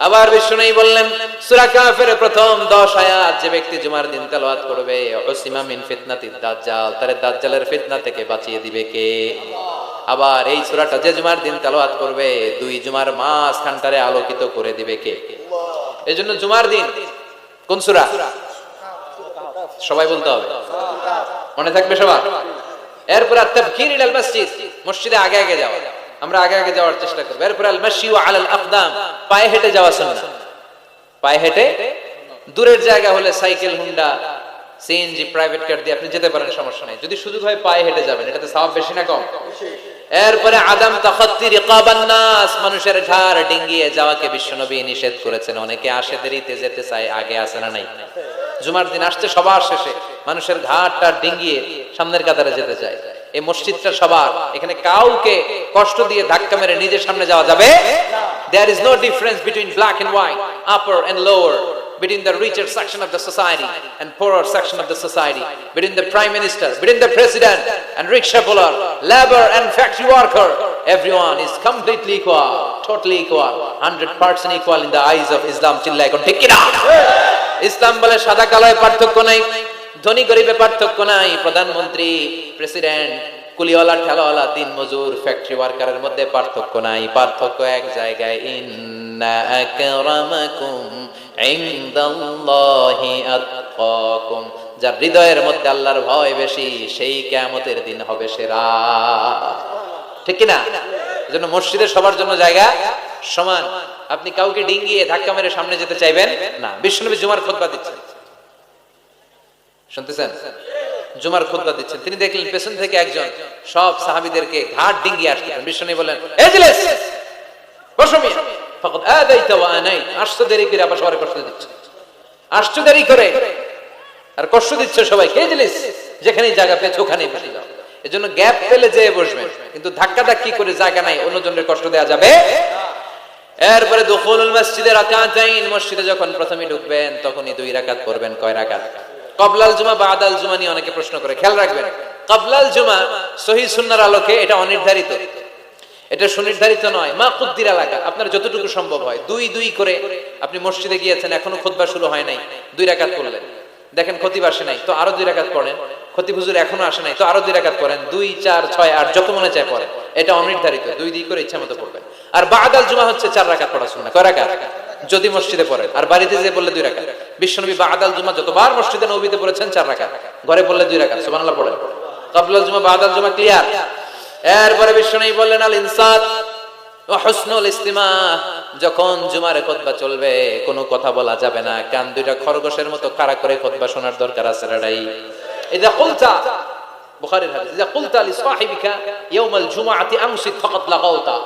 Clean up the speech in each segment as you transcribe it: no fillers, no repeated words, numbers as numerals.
আবার বিষ্ণু বললেন সূরা কাফের প্রথম 10 আয়াত, যে ব্যক্তি জুমার দিন তেলাওয়াত করবে উসিমা মিন ফিতনাতিদ দাজ্জাল, তারে দাজ্জালের ফিতনা থেকে বাঁচিয়ে দিবে কে? আবার এই সূরাটা যে জুমার দিন তেলাওয়াত করবে 2 জুমার মাঝখানটারে আলোকিত করে দিবে কে? এজন্য জুমার দিন কোন সূরা সবাই বলতে হবে, মনে থাকবে সবার। এরপর আত-তাবকির ইলাল মসজিদ, মসজিদে আগে আগে যাওয়া, আমরা আগে আগে যাওয়ার চেষ্টা করব। এরপর আল মাশিউ আলাল আকদাম, পায়ে হেঁটে যাওয়া সুন্নাহ। পায়ে হেঁটে, দূরের জায়গা হলে cycle, Honda, CNG, private car দিয়ে আপনি যেতে পারেন, সমস্যা নাই। যদি সুযোগ হয় পায়ে হেঁটে যাবেন, এটাতে সওয়াব বেশি না কম? এরপরে আদম তাখাত্তি রিকাবান নাস, মানুষের ঘাড় ডিঙ্গিয়ে যাওয়াকে বিশ্বনবী নিষেধ করেছেন। অনেকে আসে দেরিতে যেতে চায়, আগে আসে না নাই? জুমার দিন আসছে সবার শেষে, মানুষের ঘাড়টা ডিঙ্গিয়ে সামনের কাতারে যেতে চায়। এই মসজিদটা সবার, এখানে কাউকে কষ্ট দিয়ে ধাক্কা মেরে নিজের সামনে যাওয়া যাবে না। There is no difference between black and white, upper and lower, between the richer section of the society and poorer section of the society, between the prime minister, between the president and rickshaw puller, labor and factory worker. Everyone is completely equal, totally equal, 100% equal in the eyes of Islam. চিল্লায় কোন ঠিক কি না? ইসলাম বলে সাদা কালোয় পার্থক্য নাই, ধনী গরিবে পার্থক্য নাই, প্রধানমন্ত্রী, প্রেসিডেন্ট, কুলিওয়ালা, ঠেলাওয়ালা, দিন মজুর, ফ্যাক্টরি ওয়ার্কারের মধ্যে পার্থক্য নাই। পার্থক্য এক জায়গায়, ইন্না আকরামাকুম ইনদাল্লাহি আতকাকুম, যার হৃদয়ের মধ্যে আল্লাহর ভয় বেশি, সেই কিয়ামতের দিন হবে সেরা। ঠিক কি না? এজন্য মসজিদে সবার জন্য জায়গা সমান। আপনি কাউকে ডিঙ্গিয়ে ধাক্কা মেরে সামনে যেতে চাইবেন না। বিশ্বনবী জুমার খুতবা দিচ্ছেন, শুনতেছেন? জুমার খুতবা দিচ্ছেন, তিনি দেখলেন পেছন থেকে একজন সব সাহাবীদেরকে ঘাট ডিঙ্গিয়ে আসতেছেন। বিশ্বনবী বলেন, এজলিস, বসো মিয়া, ফাকাদ আদাইতা ওয়া আনাইত, আসছো দেরি করে আবার সবারে কষ্ট দিচ্ছ, আসছো দেরি করে আর কষ্ট দিচ্ছ সবাইকে। এজলিস, যেখানেই জায়গা পেয়েছো ওখানেই বসে যাও। এজন্য গ্যাপ পেলে যেয়ে বসবেন, কিন্তু ধাক্কা ধাক্কি করে জায়গা নাই, অন্যজনের কষ্ট দেওয়া যাবে না। এরপরে দুখুলুল মসজিদে রাকাতাইন, মসজিদে যখন প্রথমে ঢুকবেন তখনই 2 রাকাত পড়বেন। কয় রাকাত? ক্বাবলাল জুমা বাদাল জুমা নিয়ে অনেকে প্রশ্ন করে, খেয়াল রাখবেন, ক্বাবলাল জুমা সহিহ সুন্নাহর আলোকে এটা অনির্ধারিত, এটা সুনির্ধারিত নয়। মা কুদ্দিরা রাকাত, আপনার যতটুকু সম্ভব হয় 2-2 করে। আপনি মসজিদে গিয়েছেন, এখনো খুতবা শুরু হয় নাই, 2 রাকাত পড়লেন। দেখেন খতিব আসে নাই, তো আরো 2 রাকাত পড়েন। খতিব হুজুর এখনো আসে নাই, তো আরো 2 রাকাত পড়েন। 2, 4, 6, 8 যত মনে চায় পড়েন, এটা অনির্ধারিত। 2-2 করে ইচ্ছা মতো পড়বেন। আর বাদাল জুমা হচ্ছে 4 রাকাত পড়া সুন্নাহ। কয় রাকাত? যদি মসজিদে পড়েন, আর বাড়িতে যে বললে 2 রাকাত। বিশ্বনবী বাদাল জুমা যতবার মসজিদে নববীতে পড়েছেন 4 রাকাত, ঘরে বললে 2 রাকাত। সুবহানাল্লাহ পড়েন। ক্বাবলাল জুমা বাদাল জুমা ক্লিয়ার। এরপরে বিশ্বনবী বললেন, আল ইনসাত ওয়া হুসনুল ইস্তিমা, যখন জুমার খুতবা চলবে কোনো কথা বলা যাবে না, কান দুইটা খরগোশের মতো খাড়া করে খুতবা শোনার দরকার আছে রাই। ইযা কুলতা, বুখারীর হাদিস, ইযা কুলতা লি সাহিবিকা ইয়াউমাল জুমআতি আমসিক ফাকাদ লাগাউতা,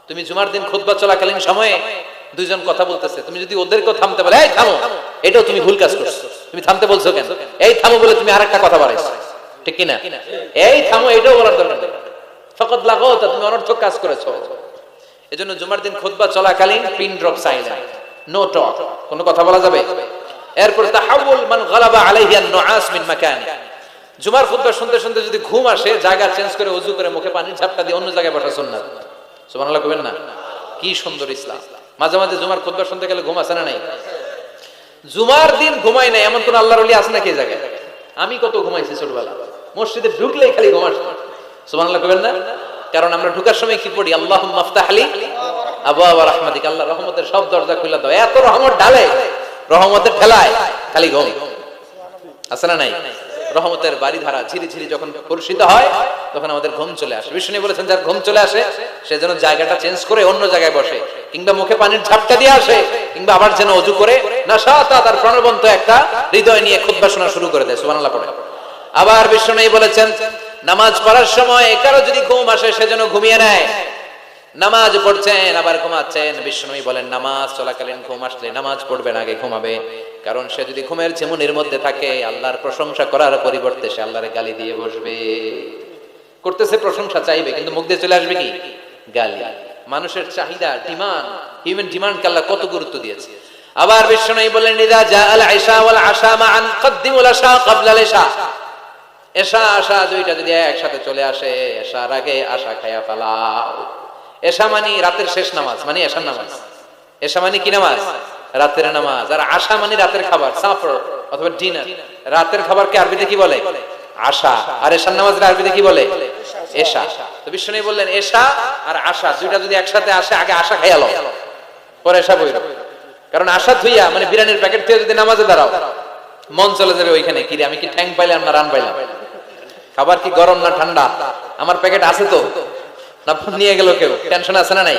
তুমি জুমার দিন খুতবা চলাকালীন সময়ে 2 জন কথা বলতেছে, তুমি যদি ওদেরকে থামতে বলে, এই থামো, এটাও তুমি ভুল কাজ করছো। তুমি থামতে বলছো কেন? এই থামো বলে তুমি আরেকটা কথা বাড়াইছো, ঠিক কি না? এই থামো, এটাও বলার দরকার নেই, ফাকাদ লাগাউতা, তুমি অনর্থক কাজ করেছো। এজন্য জুমার দিন খুতবা চলাকালীন pin drop silent, no talk, কোনো কথা বলা যাবে। এরপর তাহাউল মান গালাবা আলাইহি আন-নুআস মিন মাকানি, জুমার খুতবা শুনতে শুনতে যদি ঘুম আসে, জায়গা চেঞ্জ করে ওযু করে মুখে পানির ঝাপটা দিয়ে অন্য জায়গায় বসা সুন্নাত। সুবহানাল্লাহ কইবেন না? কি সুন্দর ইসলাম। মাঝে মাঝে জুমার খুতবা শুনতে গেলে ঘুম আসে না নাই? জুমার দিন ঘুমাই নাই এমন কোন আল্লাহর ওলি আছে নাকি এই জায়গায়? আমি কত ঘুমাইছি ছোটবেলা, মসজিদে ঢুকলেই খালি ঘুম আসে। সুবহানাল্লাহ কইবেন না? কারণ আমরা ঢোকার সময় কি পড়ি? আল্লাহুম্মা আফতাহ লি আবওয়াব রাহমাতিক, আল্লাহ রহমতের সব দরজা খুলে দাও। এত রহমত ঢালে, রহমতের ঠেলায় খালি ঘুম আছে না নাই? রহমতের বাড়ি ধারা ঝিরি ঝিরি যখন বর্ষিত হয় তখন আমাদের ঘুম চলে আসে। বিষ্ণু বলেছেন, যার ঘুম চলে আসে সে যেন জায়গাটা চেঞ্জ করে অন্য জায়গায় বসে, কিংবা মুখে পানির ঝাপটা দিয়ে আসে, কিংবা আবার যেন ওযু করে নাশাতা, তার প্রাণবন্ত একটা হৃদয় নিয়ে খুতবা শোনা শুরু করে দেয়। সুবহানাল্লাহ পড়ে। আবার বিষ্ণু বলেছেন, নামাজ পড়ার সময় কারো যদি ঘুম আসে সে যেন ঘুমিয়ে নেয়। নামাজ পড়ছেন আবার ঘুমাচ্ছেন, বিষ্ণু বলেন নামাজ চলাকালীন ঘুম আসলে নামাজ পড়বেন, আগে ঘুমাবে। কারণ সে যদি ঘুমের ঝিমুনির মধ্যে থাকে, আল্লাহর প্রশংসা করার পরিবর্তে সে আল্লাহর গালি দিয়ে বসবে। করতেছে প্রশংসা, চাইবে, কিন্তু মুখ দিয়ে চলে আসবে কি? গালি। মানুষের চাহিদা, ডিমান্ড, হিউম্যান ডিমান্ডকে আল্লাহ কত গুরুত্ব দিয়েছে। আবার বিষ্ণু বলেন, ইযা জাআল আশা ওয়াল আশা মান কদ্দিমুল আশা ক্বাবলা আল ইশা, এশা আশা দুইটা যদি একসাথে চলে আসে, এশার আগে আশা খায়া ফেলাও। এশা মানে রাতের শেষ নামাজ, মানে এশার নামাজ। এশা মানে কি নামাজ? রাতের নামাজ। আর আশা মানে রাতের খাবার, সাফর অথবা ডিনার। রাতের খাবারকে আরবিতে কি বলে? আশা। আর এশার নামাজের আরবিতে কি বলে? এশা। তো বিশ্বনবী বললেন এশা আর আশা দুইটা যদি একসাথে আসে, আগে আশা খাইয়া লও, পরে এশা বইরো। কারণ আশা ধুইয়া মানে বিরিয়ানির প্যাকেট থেকে যদি নামাজে দাঁড়াও, মন চলে যাবে ওইখানে, কি রে আমি কি ঠ্যাং পাইলাম না রান পাইলাম, খাবার কি গরম না ঠান্ডা, আমার প্যাকেট আছে তো না নিয়ে গেল কেউ, টেনশন আছে না নাই?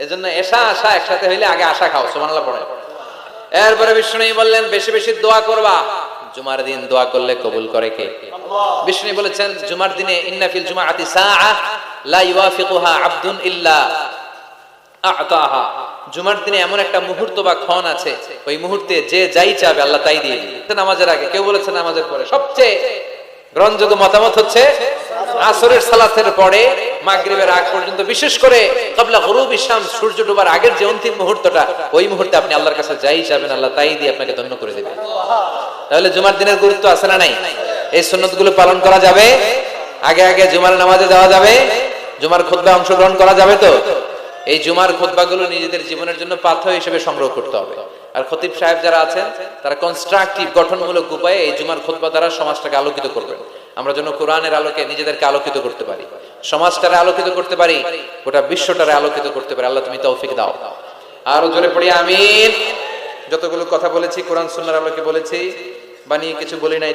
এজন্য এশা আশা একসাথে হইলে আগে আশা খাও, সুবহানাল্লাহ পড়ে। এরপরে বিশ্বনবী বললেন বেশি বেশি দোয়া করবা। জুমার দিন দোয়া করলে কবুল করে কে? আল্লাহ। বিশ্বনবী বলেছেন জুমার দিনে ইন্না ফিল জুমআতি সাআ লা ইওয়াফিকুহা আবদুন ইল্লা আ'তাহা। জুমার দিনে এমন একটা মুহূর্ত বা ক্ষণ আছে, ওই মুহূর্তে যে যাই চাবে আল্লাহ তাই দিয়ে দিবেন। নামাজের আগে, কেউ বলেছে নামাজের পরে। সবচেয়ে গ্রহণযোগ্য মতামত হচ্ছে আসরের সালাতের পরে মাগরিবের আগ পর্যন্ত, বিশেষ করে ক্বাবলা গুরুবি শামস, সূর্য ডোবার আগের যে অন্তিম মুহূর্তটা, ওই মুহূর্তে আপনি আল্লাহর কাছে যাই চাবেন আল্লাহ তাই দিয়ে আপনাকে ধন্য করে দিবেন। তাহলে জুমার দিনের গুরুত্ব আছে না নাই? এই সুন্নতগুলো পালন করা যাবে, আগে আগে জুমার নামাজে যাওয়া যাবে, জুমার খুতবায় অংশগ্রহণ করা যাবে। তো এই জুমার খুতবাগুলো নিজেদের জীবনের জন্য পাথেয় হিসেবে সংগ্রহ করতে হবে। আর খতিব সাহেব যারা আছেন তারা কনস্ট্রাকটিভ, গঠনমূলক উপায়ে এই জুমার খুতবা দ্বারা সমাজটাকে আলোকিত করবেন। আমরা যেন কোরআনের আলোকে নিজেদেরকে আলোকিত করতে পারি, সমাজটারে আলোকিত করতে পারি, গোটা বিশ্বটারে আলোকিত করতে পারি। আল্লাহ তুমি তৌফিক দাও। আরো জোরে পড়ি আমিন। যতগুলো কথা বলেছি কোরআন সুন্নাহর আলোকে বলেছি, বানিয়ে কিছু বলি নাই।